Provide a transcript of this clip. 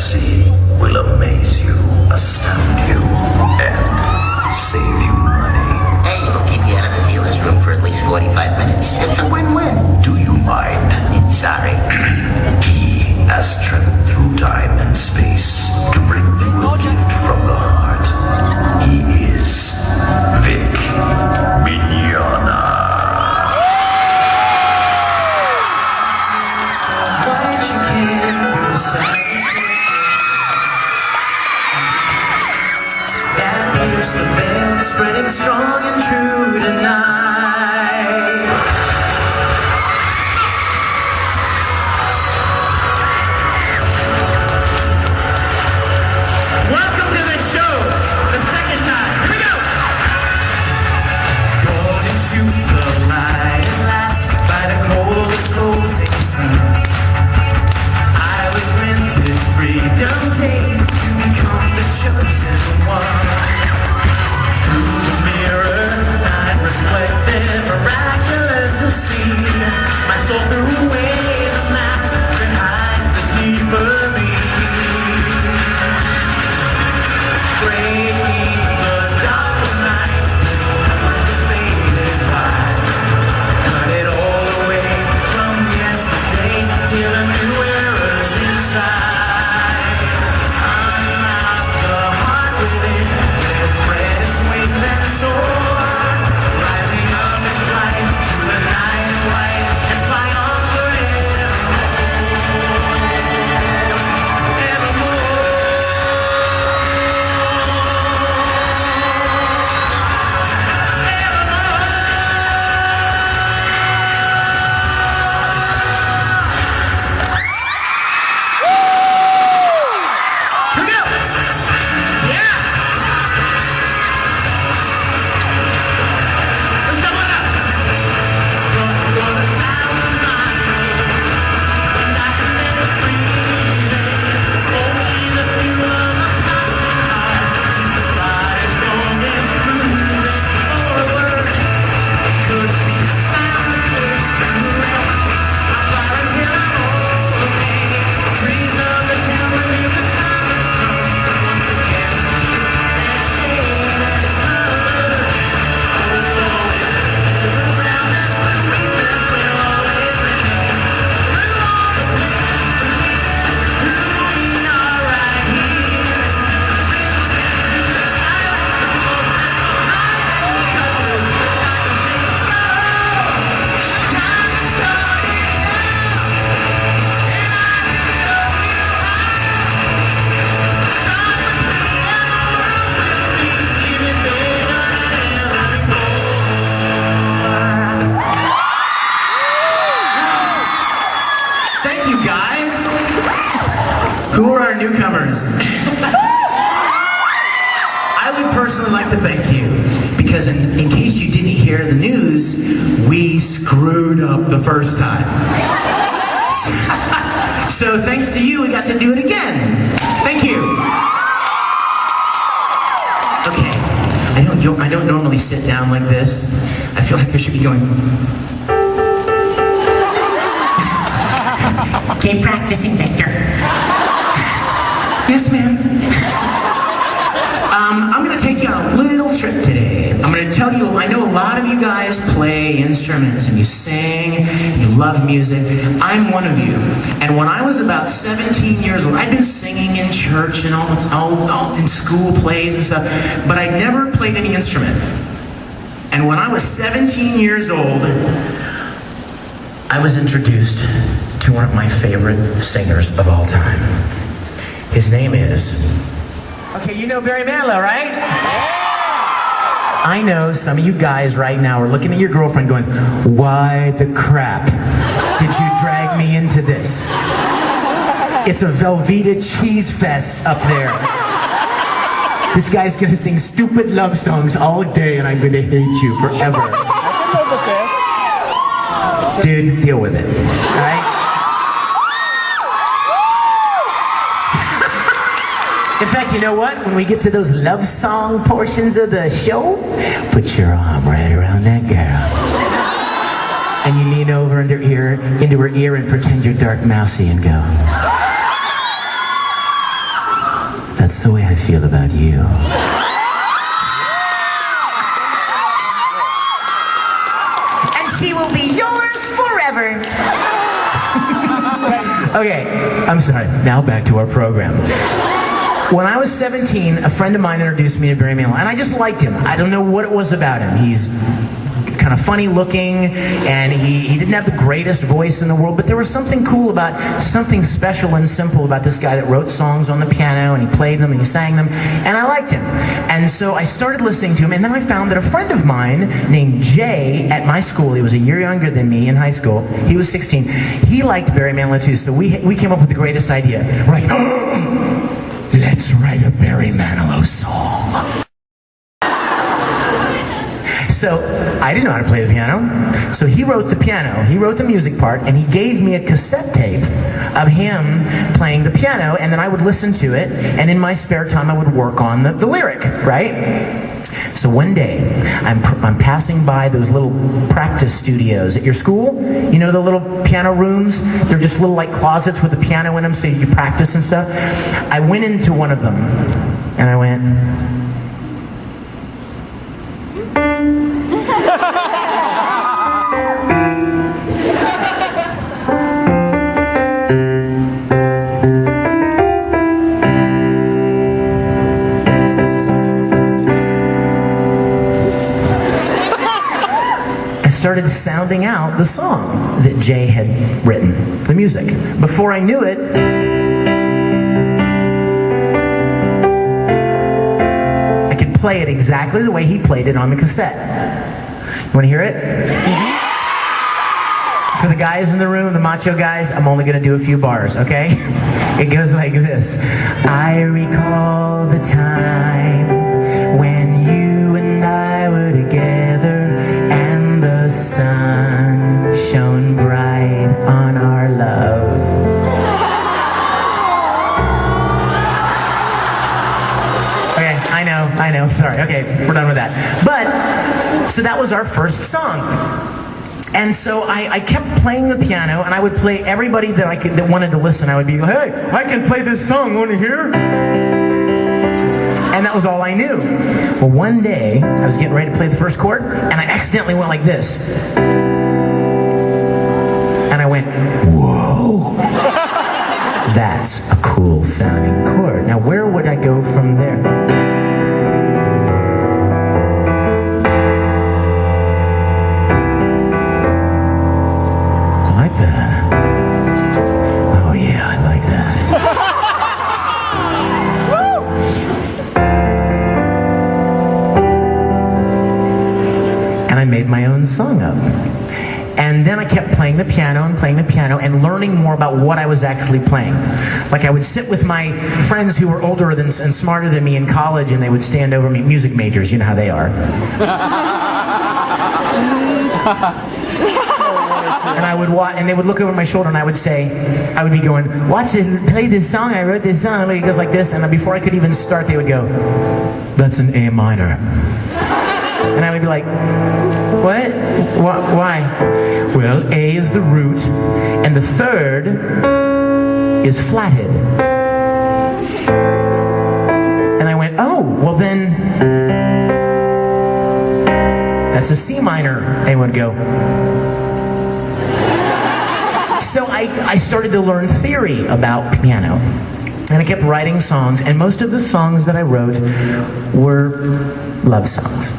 see will amaze you, astound you, and save you money. Hey, it'll keep you out of the dealer's room for at least 45 minutes. It's a win-win. Do you mind? Sorry. He has traveled through time and space to bring you a gift from the heart. He is Vic Mignogna. The veil spreading strong and true tonight. Welcome to the show, the second time. Here we go. Born into the light at last by the cold exposing sun. I was rented freedom tape to become the chosen one. Through the mirror, I'm reflected, miraculous to see. My soul threw away the mask that hides the deeper me. Breaking the dark of night, the faded light. Cut it all away from yesterday till a new era's inside. Unlock the heart within, there's bread and soar, rising up in flight through the night and white and fly on Who are our newcomers? I would personally like to thank you because in case you didn't hear the news, we screwed up the first time. So thanks to you, we got to do it again. Thank you. Okay, I don't normally sit down like this. I feel like I should be going. Keep practicing, Victor. Yes, ma'am. I'm going to take you on a little trip today. I'm going to tell you, I know a lot of you guys play instruments and you sing, you love music. I'm one of you. And when I was about 17 years old, I'd been singing in church and all in school plays and stuff, but I'd never played any instrument. And when I was 17 years old, I was introduced to one of my favorite singers of all time. His name is... Okay, you know Barry Manilow, right? Yeah! I know some of you guys right now are looking at your girlfriend going, why the crap did you drag me into this? It's a Velveeta cheese fest up there. This guy's gonna sing stupid love songs all day and I'm gonna hate you forever. Dude, deal with it, all right? In fact, you know what? When we get to those love song portions of the show, put your arm right around that girl. And you lean over into her ear and pretend you're Dark Mousy and go. That's the way I feel about you. And she will be yours forever. Okay, I'm sorry. Now back to our program. When I was 17, a friend of mine introduced me to Barry Manilow, and I just liked him. I don't know what it was about him. He's kind of funny looking, and he didn't have the greatest voice in the world, but there was something cool about, something special and simple about this guy that wrote songs on the piano, and he played them, and he sang them, and I liked him. And so I started listening to him, and then I found that a friend of mine named Jay at my school, he was a year younger than me in high school, he was 16, he liked Barry Manilow too, so we came up with the greatest idea. We're like, let's write a Barry Manilow song. So I didn't know how to play the piano. So he wrote the piano, he wrote the music part, and he gave me a cassette tape of him playing the piano, and then I would listen to it, and in my spare time I would work on the lyric, right? So one day, I'm passing by those little practice studios at your school. You know the little piano rooms? They're just little like closets with a piano in them so you practice and stuff. I went into one of them, and I went... started sounding out the song that Jay had written, the music. Before I knew it, I could play it exactly the way he played it on the cassette. You want to hear it? Mm-hmm. For the guys in the room, the macho guys, I'm only going to do a few bars, okay? It goes like this. I recall the time when you and I were together, the sun shone bright on our love. Okay, I know, sorry. Okay, we're done with that. But, so that was our first song. And so I kept playing the piano, and I would play everybody that wanted to listen. I would be like, hey, I can play this song, want to hear? And that was all I knew. Well, one day, I was getting ready to play the first chord, and I accidentally went like this. And I went, whoa. That's a cool sounding chord. Now, where would I go from there? I like that. Oh, yeah, I like that. And I made my own song up. And then I kept playing the piano and learning more about what I was actually playing. Like I would sit with my friends who were older and smarter than me in college, and they would stand over me, music majors, you know how they are. And I would watch, and they would look over my shoulder, and I would be going, watch this, play this song, I wrote this song, it goes like this, and before I could even start, they would go, that's an A minor. And I would be like, what? Why? Well, A is the root, and the third is flatted. And I went, oh, well then, that's a C minor. They would go. So I started to learn theory about piano. And I kept writing songs, and most of the songs that I wrote were love songs.